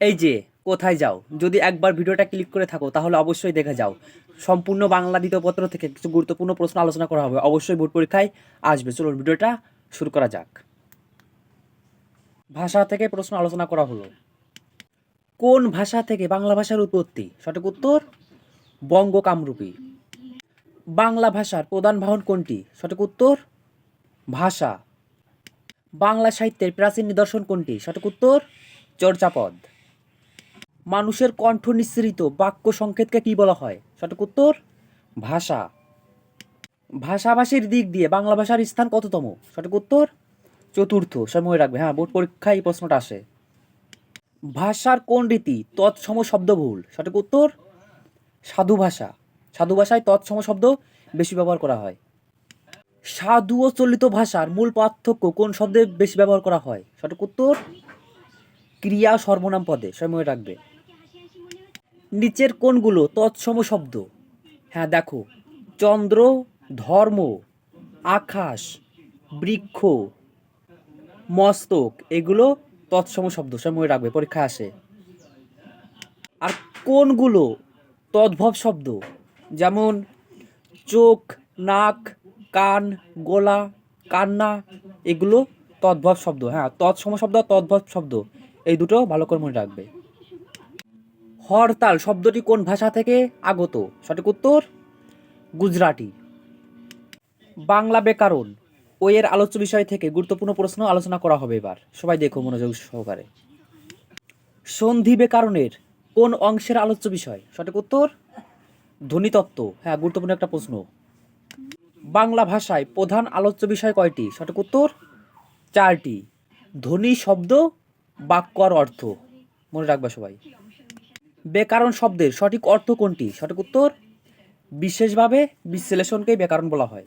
এই যে কোথায় যাও, যদি একবার ভিডিওটা ক্লিক করে থাকো তাহলে অবশ্যই দেখে যাও। সম্পূর্ণ বাংলা দ্বিতীয় পত্র থেকে কিছু গুরুত্বপূর্ণ প্রশ্ন আলোচনা করা হবে, অবশ্যই বোর্ড পরীক্ষায় আসবে। চলুন ভিডিওটা শুরু করা যাক। ভাষা থেকে প্রশ্ন আলোচনা করা হলো। কোন ভাষা থেকে বাংলা ভাষার উৎপত্তি? সঠিক উত্তর বঙ্গ কামরূপী। বাংলা ভাষার প্রধান বাহন কোনটি? সঠিক উত্তর ভাষা। বাংলা সাহিত্যের প্রাচীন নিদর্শন কোনটি? সঠিক উত্তর চর্যাপদ। মানুষের কণ্ঠ নিঃসৃত বাক্য সংকেতকে কি বলা হয়? সঠিক উত্তর ভাষা। ভাষাভাষীর দিক দিয়ে বাংলা ভাষার স্থান কততম? সঠিক উত্তর চতুর্থ। সময় রাখবে, হ্যাঁ, বোর্ড পরীক্ষায় এই প্রশ্নটা আসে। ভাষার কোন রীতি তৎসম শব্দবহুল? সঠিক উত্তর সাধু ভাষা। সাধু ভাষায় তৎসম শব্দ বেশি ব্যবহার করা হয়। সাধু ও চলিত ভাষার মূল পার্থক্য কোন শব্দে বেশি ব্যবহার করা হয়? সঠিক উত্তর ক্রিয়া সর্বনাম পদে। সময় রাখবে। নিচের কোনগুলো তৎসম শব্দ? হ্যাঁ দেখো, চন্দ্র, ধর্ম, আকাশ, বৃক্ষ, মস্তক, এগুলো তৎসম শব্দ। সময় রাখবে, পরীক্ষায় আসে। আর কোনগুলো তদ্ভব শব্দ? যেমন চোখ, নাক, কান, গলা, কান্না, এগুলো তদ্ভব শব্দ। হ্যাঁ, তৎসম শব্দ আর তদ্ভব শব্দ এই দুটো ভালো করে মনে রাখবে। হরতাল শব্দটি কোন ভাষা থেকে আগত? সঠিক উত্তর গুজরাটি। বাংলা ব্যাকরণ ও এর আলোচ্য বিষয় থেকে গুরুত্বপূর্ণ প্রশ্ন আলোচনা করা হবে এবার। সবাই দেখো মনোযোগ সহকারে। সন্ধি ব্যাকরণের কোন অংশের আলোচ্য বিষয়? সঠিক উত্তর ধ্বনিতত্ত্ব। হ্যাঁ, গুরুত্বপূর্ণ একটা প্রশ্ন। বাংলা ভাষায় প্রধান আলোচ্য বিষয় কয়টি? সঠিক উত্তর 4টি। ধ্বনি, শব্দ, বাক্য আর অর্থ। মনে রাখবা সবাই। ব্যাকরণ শব্দের সঠিক অর্থ কোনটি? সঠিক উত্তর বিশেষভাবে বিশ্লেষণকেই ব্যাকরণ বলা হয়।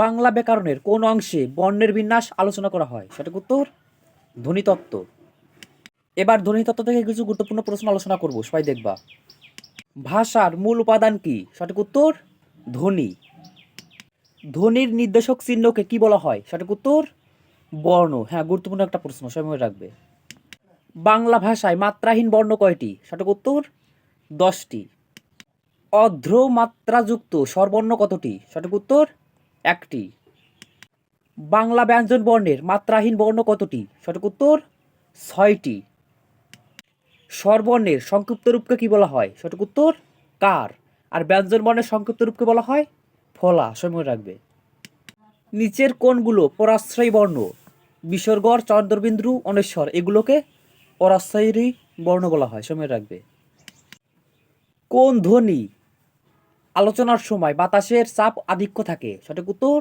বাংলা ব্যাকরণের কোন অংশে বর্ণের বিন্যাস আলোচনা করা হয়? সঠিক উত্তর ধ্বনিতত্ত্ব। এবার ধ্বনিতত্ত্ব থেকে কিছু গুরুত্বপূর্ণ প্রশ্ন আলোচনা করব, সবাই দেখবা। ভাষার মূল উপাদান কি? সঠিক উত্তর ধ্বনি। ধ্বনির নির্দেশক চিহ্নকে কি বলা হয়? সঠিক উত্তর বর্ণ। হ্যাঁ, গুরুত্বপূর্ণ একটা প্রশ্ন, সময় রাখবে। বাংলা ভাষায় মাত্রাহীন বর্ণ কয়টি? সঠিক উত্তর 10টি। অর্ধ মাত্রাযুক্ত স্বরবর্ণ কতটি? সঠিক উত্তর 1টি। বাংলা ব্যঞ্জন বর্ণের মাত্রাহীন বর্ণ কতটি? সঠিক উত্তর 6টি। স্বরবর্ণের সংক্ষিপ্ত রূপকে কি বলা হয়? সঠিক উত্তর কার। আর ব্যঞ্জন বর্ণের সংক্ষিপ্ত রূপকে বলা হয় ফলা। সময় রাখবে। নিচের কোনগুলো পরাশ্রয়ী বর্ণ? বিসর্গ, চন্দ্রবিন্দু, অনেশ্বর, এগুলোকে পরাশ্রয়ী বর্ণ বলা হয়। সময় রাখবে। কোন ধ্বনি আলোচনার সময় বাতাসের চাপ আধিক্য থাকে? সঠিক উত্তর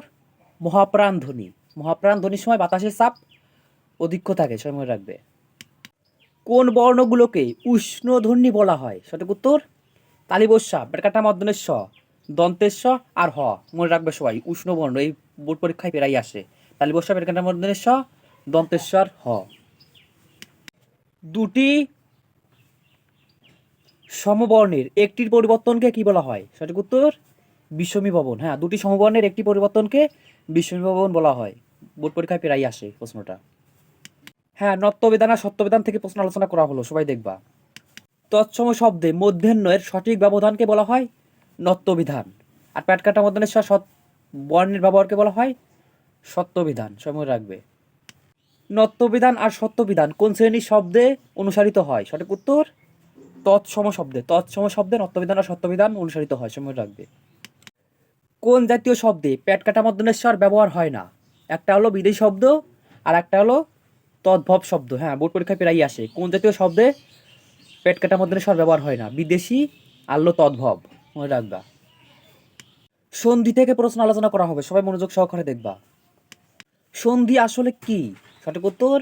মহাপ্রাণ ধ্বনি। মহাপ্রাণ ধ্বনির সময় বাতাসের চাপ অধিক্য থাকে। সময় রাখবে। কোন বর্ণগুলোকে উষ্ণ ধ্বনি বলা হয়? সঠিক উত্তর তালিবস্যা, বেরকাটা মর্দনের স, দন্তের স আর হ। মনে রাখবে সবাই, উষ্ণ বর্ণ এই বোর্ড পরীক্ষায় প্রায় আসে। তালিবস্যা, বেরকাটা মর্দনের স, দন্তেশ্বর হ। দুটি সমবর্ণের একটির পরিবর্তনকে কি বলা হয়? সঠিক উত্তর বিষমী ভবন। হ্যাঁ, দুটি সমবর্ণের একটি পরিবর্তনকে বিষমী ভবন বলা হয়। বোর্ড পরীক্ষায় প্রায় আসে প্রশ্নটা। হ্যাঁ, নত্যবিধান আর সত্যবিধান থেকে প্রশ্ন আলোচনা করা হলো, সবাই দেখবা। তৎসম শব্দে মধ্যাহ্নের সঠিক ব্যবধানকে বলা হয় নত্যবিধান। আর প্যাটকাটা মধ্যাহ্নের সৎ বর্ণের ব্যবহারকে বলা হয় সত্যবিধান। সময় রাখবে। নত্যবিধান আর সত্যবিধান কোন শ্রেণীর শব্দে অনুসারিত হয়? সঠিক উত্তর তৎসম শব্দে। তৎসম শব্দে নত্যবিধান আর সত্যবিধান অনুসারিত হয়। সময় রাখবে। কোন জাতীয় শব্দে প্যাটকাটা মধ্যাহ্নের ব্যবহার হয় না? একটা হলো বিদেশী শব্দ আর একটা হলো তদ্ভব শব্দ। হ্যাঁ, বোর্ড পরীক্ষায় প্রায়ই আসে। কোন জাতীয় শব্দে পেট কাটা মধ্যে ব্যবহার হয় না? বিদেশি আল্লো তদ্ভব। মনে রাখবা। সন্ধি থেকে প্রশ্ন আলোচনা করা হবে, সবাই মনোযোগ সহকারে দেখবা। সন্ধি আসলে কি? সঠিক উত্তর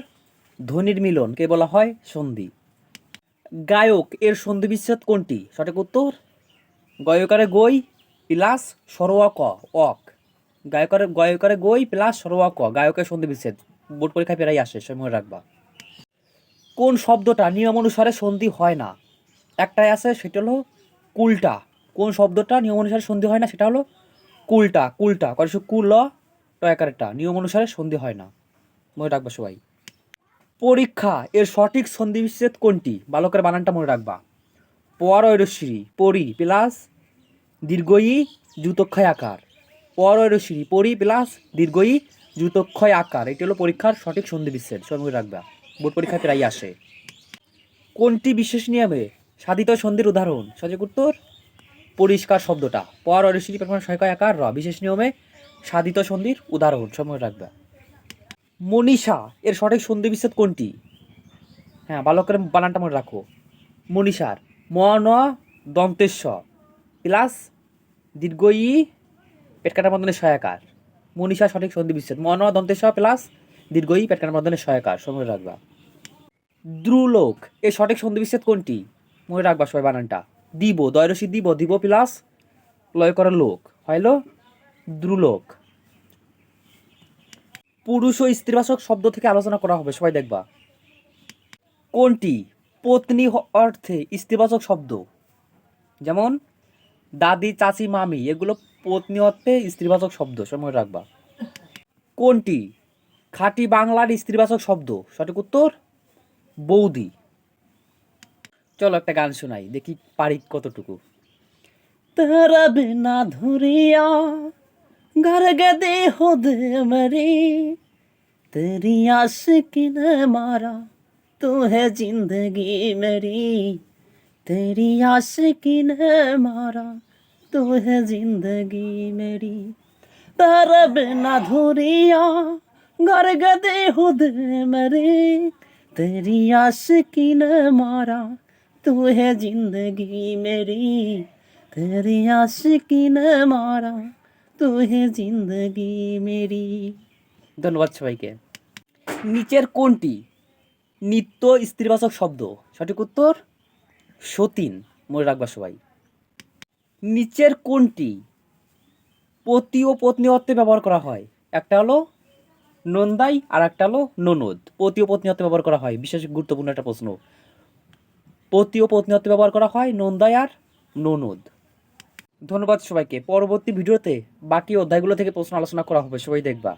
ধ্বনির মিলন কে বলা হয় সন্ধি। গায়ক এর সন্ধি বিচ্ছেদ কোনটি? সঠিক উত্তর গয়কারে গই প্লাস সরোয়া ক অক। গয়কারে গই প্লাস সরোয়া ক, গায়কের সন্ধি বিচ্ছেদ। বোর্ড পরীক্ষায় প্রায় আসে, সময় রাখবা। কোন শব্দটা নিয়ম অনুসারে সন্ধি হয় না? একটাই আছে, সেটা হলো কুলটা। কোন শব্দটা নিয়ম অনুসারে সন্ধি হয় না? সেটা হলো কুলটা। কুলটা কুল টয়কারেরটা নিয়ম অনুসারে সন্ধি হয় না। মনে রাখবে সবাই। পরীক্ষা এর সঠিক সন্ধি বিচ্ছেদ কোনটি? ভালো করে বানানটা মনে রাখবা। পর ঐরশ্রী পরি প্লাস দীর্ঘই যুতক্ষয় আকার। পর ঐরশ্রী পরি প্লাস দীর্ঘই যুতক্ষয় আকার, এটি হলো পরীক্ষার সঠিক সন্ধি বিচ্ছেদ, সব মনে রাখবা, বোর্ড পরীক্ষায় প্রায় আসে। কোনটি বিশেষ নিয়মে সাধিত সন্ধির উদাহরণ? সঠিক উত্তর পরিষ্কার শব্দটা। পর ঐরশ্রী সহায়ক আকার র বিশেষ নিয়মে সাধিত সন্ধির উদাহরণ, সব মনে রাখবা। মনীষা এর সঠিক সন্ধি বিচ্ছেদ কোনটি? হ্যাঁ, ভালো করে বানানটা মনে রাখো। মনীষার ম ন দন্তেশ্ব প্লাস দীর্ঘ ই পেট কাটার বন্ধনে সহায়কার। মনীষার সঠিক সন্ধি বিচ্ছেদ ম ন দন্তেশ্ব প্লাস দীর্ঘ ই পেট কাটার বন্ধনে সহায়কার, সময় রাখবা। দ্রুলোক এর সঠিক সন্ধি বিচ্ছেদ কোনটি? মনে রাখবা সবাই বানানটা। দিব দয়রসি দিব দিব প্লাস লয় করার লোক হইল দ্রুলোক। পুরুষ ও স্ত্রীবাচক শব্দ থেকে আলোচনা করা হবে, সবাই দেখবা। কোনটি পত্নী অর্থে স্ত্রীবাচক শব্দ? যেমন দাদি চাচি মামি, এগুলো পত্নী অর্থে স্ত্রীবাচক শব্দ, সময় রাখবা। কোনটি খাঁটি বাংলার স্ত্রীবাচক শব্দ? সঠিক উত্তর বৌদি। চলো একটা গান শোনাই, দেখি পারি কতটুকু। तेरा बिना धुरिया घर गदे हो दे मरे तेरी आशिकी ने मारा तू है जिंदगी मेरी तेरी आशिकी ने मारा तू है जिंदगी मेरी तेरा बिना धुरिया घर गदे हो दे मरे तेरी आशिकी ने मारा तू है जिंदगी मेरी तेरी आशिकी ने मारा तू है जिंदगी मेरी। ধন্যবাদ সবাইকে। নিচের কোনটি নিত্য স্ত্রীবাচক শব্দ? সঠিক উত্তর সতীন, মনে রাখবা সবাই। নিচের কোনটি পতি ও পত্নী অর্থে ব্যবহার করা হয়? একটা হলো নন্দাই আর একটা হলো ননদ। পতি ও পত্নী অর্থে ব্যবহার করা হয়, বিশেষ গুরুত্বপূর্ণ একটা প্রশ্ন। পতি ও পত্নী অর্থে ব্যবহার করা হয় নন্দাই আর ননদ। ধন্যবাদ সবাইকে। পরবর্তী ভিডিওতে বাকি অধ্যায়গুলো থেকে প্রশ্ন আলোচনা করা হবে, সবাই দেখবা।